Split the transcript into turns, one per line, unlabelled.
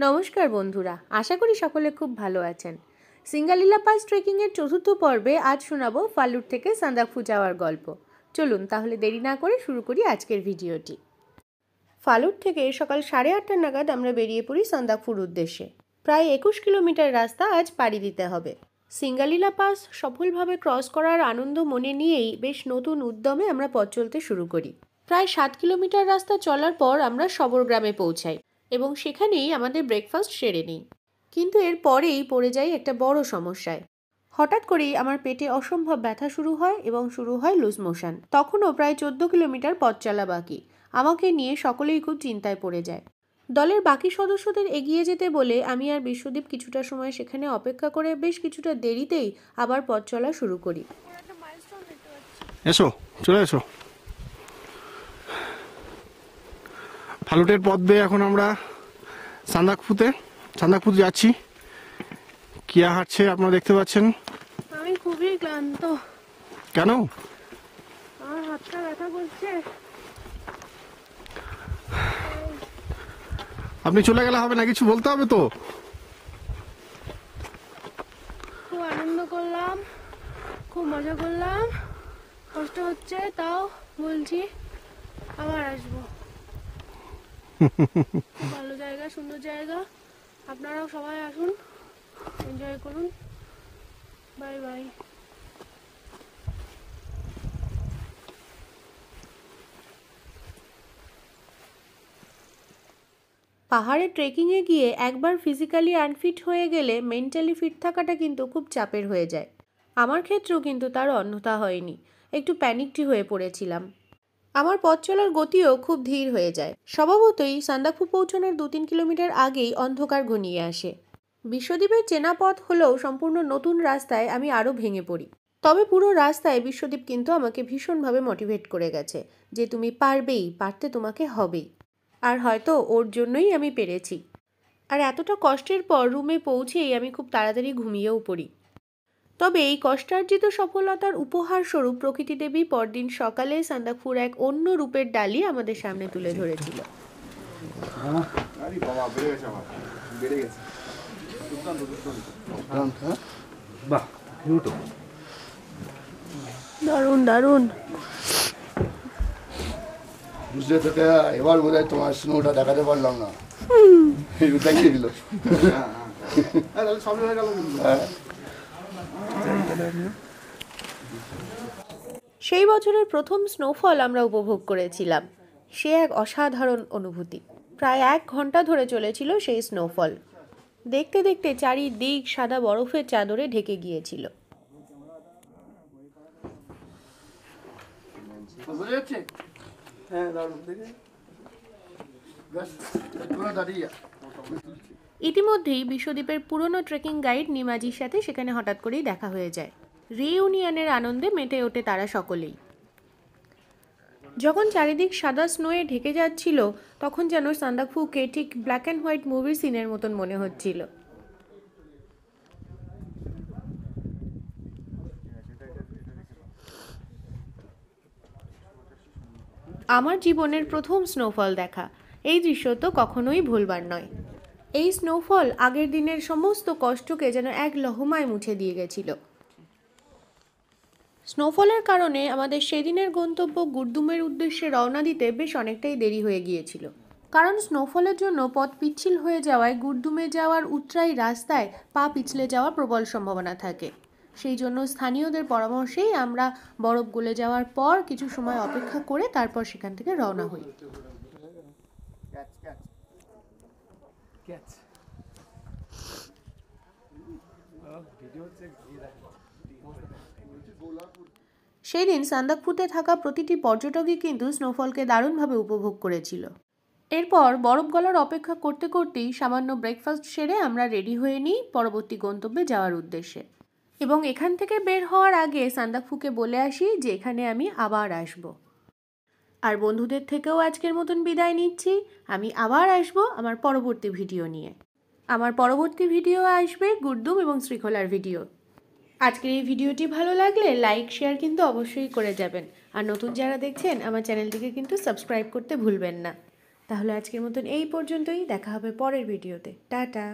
নমস্কার বন্ধুরা, আশা করি সকলে খুব ভালো আছেন। সিঙ্গালীলা পাস ট্রেকিংয়ের চতুর্থ পর্বে আজ শোনাবো ফালুট থেকে সান্দাকফু যাওয়ার গল্প। চলুন তাহলে দেরি না করে শুরু করি আজকের ভিডিওটি। ফালুট থেকে সকাল 8:30 নাগাদ আমরা বেরিয়ে পড়ি সান্দাকফুর উদ্দেশ্যে। প্রায় 21 কিলোমিটার রাস্তা আজ পাড়ি দিতে হবে। সিঙ্গালীলা পাস সফলভাবে ক্রস করার আনন্দ মনে নিয়েই বেশ নতুন উদ্যমে আমরা পথ চলতে শুরু করি। প্রায় 7 কিলোমিটার রাস্তা চলার পর আমরা সবর গ্রামে পৌঁছাই এবং সেখানেই আমাদের ব্রেকফাস্ট সেরে নিই। কিন্তু এর পরেই পড়ে যাই একটা বড় সমস্যায়। হঠাৎ করেই আমার পেটে অসম্ভব ব্যথা শুরু হয় এবং শুরু হয় লুজ মোশন। তখনও প্রায় 14 কিলোমিটার পথ চলা বাকি। আমাকে নিয়ে সকলেই খুব চিন্তায় পড়ে যায়। দলের বাকি সদস্যদের এগিয়ে যেতে বলে আমি আর বিশ্বদীপ কিছুটা সময় সেখানে অপেক্ষা করে বেশ কিছুটা দেরিতেই আবার পথ চলা শুরু করি।
এসো, চলে এসো। ফালুটের পথ বেয়ে এখন আমরা সান্দাকফু যাচ্ছি। কিয়া হাঁটছে, আপনারা দেখতে পাচ্ছেন।
আমি খুবই ক্লান্ত।
কেন?
আমার হাতটা ব্যথা করছে।
আপনি চলে গেলে হবে না, কিছু বলতে হবে তো।
খুব আনন্দ করলাম, খুব মজা করলাম, কষ্ট হচ্ছে তাও বলছি আবার আসবো। ভালো জায়গা, সুন্দর জায়গা, আপনারাও সবাই আসুন, এনজয় করুন। Bye bye. পাহাড়ে ট্রেকিংয়ে গিয়ে একবার ফিজিক্যালি আনফিট হয়ে গেলে মেন্টালি ফিট থাকাটা কিন্তু খুব চাপের হয়ে যায়। আমার ক্ষেত্রেও কিন্তু তার অন্যথা হয়নি। একটু প্যানিকটি হয়ে পড়েছিলাম। আমার পথ চলার গতিও খুব ধীর হয়ে যায়। স্বভাবতই সান্দাকফু পৌঁছানোর 2-3 কিলোমিটার আগেই অন্ধকার ঘনিয়ে আসে। বিশ্বদ্বীপের চেনা পথ হলেও সম্পূর্ণ নতুন রাস্তায় আমি আরও ভেঙে পড়ি। তবে পুরো রাস্তায় বিশ্বদ্বীপ কিন্তু আমাকে ভীষণভাবে মোটিভেট করে গেছে যে তুমি পারবেই, পারতে তোমাকে হবেই। আর হয়তো ওর জন্যই আমি পেরেছি। আর এতটা কষ্টের পর রুমে পৌঁছেই আমি খুব তাড়াতাড়ি ঘুমিয়েও পড়ি। তবে এই কষ্টার্জিত সফলতার উপহার স্বরূপ প্রকৃতি দেবী পরদিন সকালে সান্দাকফুর এক অন্য রূপের ডালি আমাদের সামনে তুলে ধরেছিল। দারুণ দারুণ।
বুঝলে তোকে এবার বোধ হয় তোমার স্নোটা দেখাতে পারলাম না। দেখিয়ে দিল।
সেই বছরের প্রথম স্নোফল আমরা উপভোগ করেছিলাম। সে এক অসাধারণ অনুভূতি। প্রায় 1 ঘন্টা ধরে চলেছিল সেই স্নোফল। দেখতে দেখতে চারিদিক সাদা বরফের চাদরে ঢেকে গিয়েছিল। ইতিমধ্যেই বিশ্বদ্বীপের পুরনো ট্রেকিং গাইড নিমাজির সাথে সেখানে হঠাৎ করেই দেখা হয়ে যায়। রিইউনিয়নের আনন্দে মেতে ওঠে তারা সকলেই। যখন চারিদিক সাদা স্নোয়ে ঢেকে যাচ্ছিল তখন যেন সান্দাকফুকে ঠিক ব্ল্যাক অ্যান্ড হোয়াইট মুভির সিনের মতন মনে হচ্ছিল। আমার জীবনের প্রথম স্নোফল দেখা, এই দৃশ্য তো কখনোই ভুলবার নয়। এই স্নোফল আগের দিনের সমস্ত কষ্টকে যেন এক লহমায় মুছে দিয়ে গেছিল। স্নোফলের কারণে আমাদের সেদিনের গন্তব্য গুরদুমের উদ্দেশ্যে রওনা দিতে বেশ অনেকটাই দেরি হয়ে গিয়েছিল। কারণ স্নোফলের জন্য পথ পিচ্ছিল হয়ে যাওয়ায় গুরদুমে যাওয়ার উতরাই রাস্তায় পা পিছলে যাওয়ার প্রবল সম্ভাবনা থাকে। সেই জন্য স্থানীয়দের পরামর্শেই আমরা বরফ গলে যাওয়ার পর কিছু সময় অপেক্ষা করে তারপর সেখান থেকে রওনা হই। সেই দিন সান্দাকফুতে থাকা প্রতিটি পর্যটকই কিন্তু স্নোফলকে দারুণভাবে উপভোগ করেছিল। এরপর বরফ গলার অপেক্ষা করতে করতেই সামান্য ব্রেকফাস্ট সেরে আমরা রেডি হয়ে নিই পরবর্তী গন্তব্যে যাওয়ার উদ্দেশ্যে। এবং এখান থেকে বের হওয়ার আগে সান্দাকফুকে বলে আসি যে এখানে আমি আবার আসব। আর বন্ধুদের থেকেও আজকের মতন বিদায় নিচ্ছি। আমি আবার আসব আমার পরবর্তী ভিডিও নিয়ে। আমার পরবর্তী ভিডিও আসবে গুরদুম এবং শ্রীখোলার ভিডিও। আজকের এই ভিডিওটি ভালো লাগলে লাইক শেয়ার কিন্তু অবশ্যই করে যাবেন। আর নতুন যারা দেখছেন আমার চ্যানেলটিকে কিন্তু সাবস্ক্রাইব করতে ভুলবেন না। তাহলে আজকের মতন এই পর্যন্তই, দেখা হবে পরের ভিডিওতে। টাটা।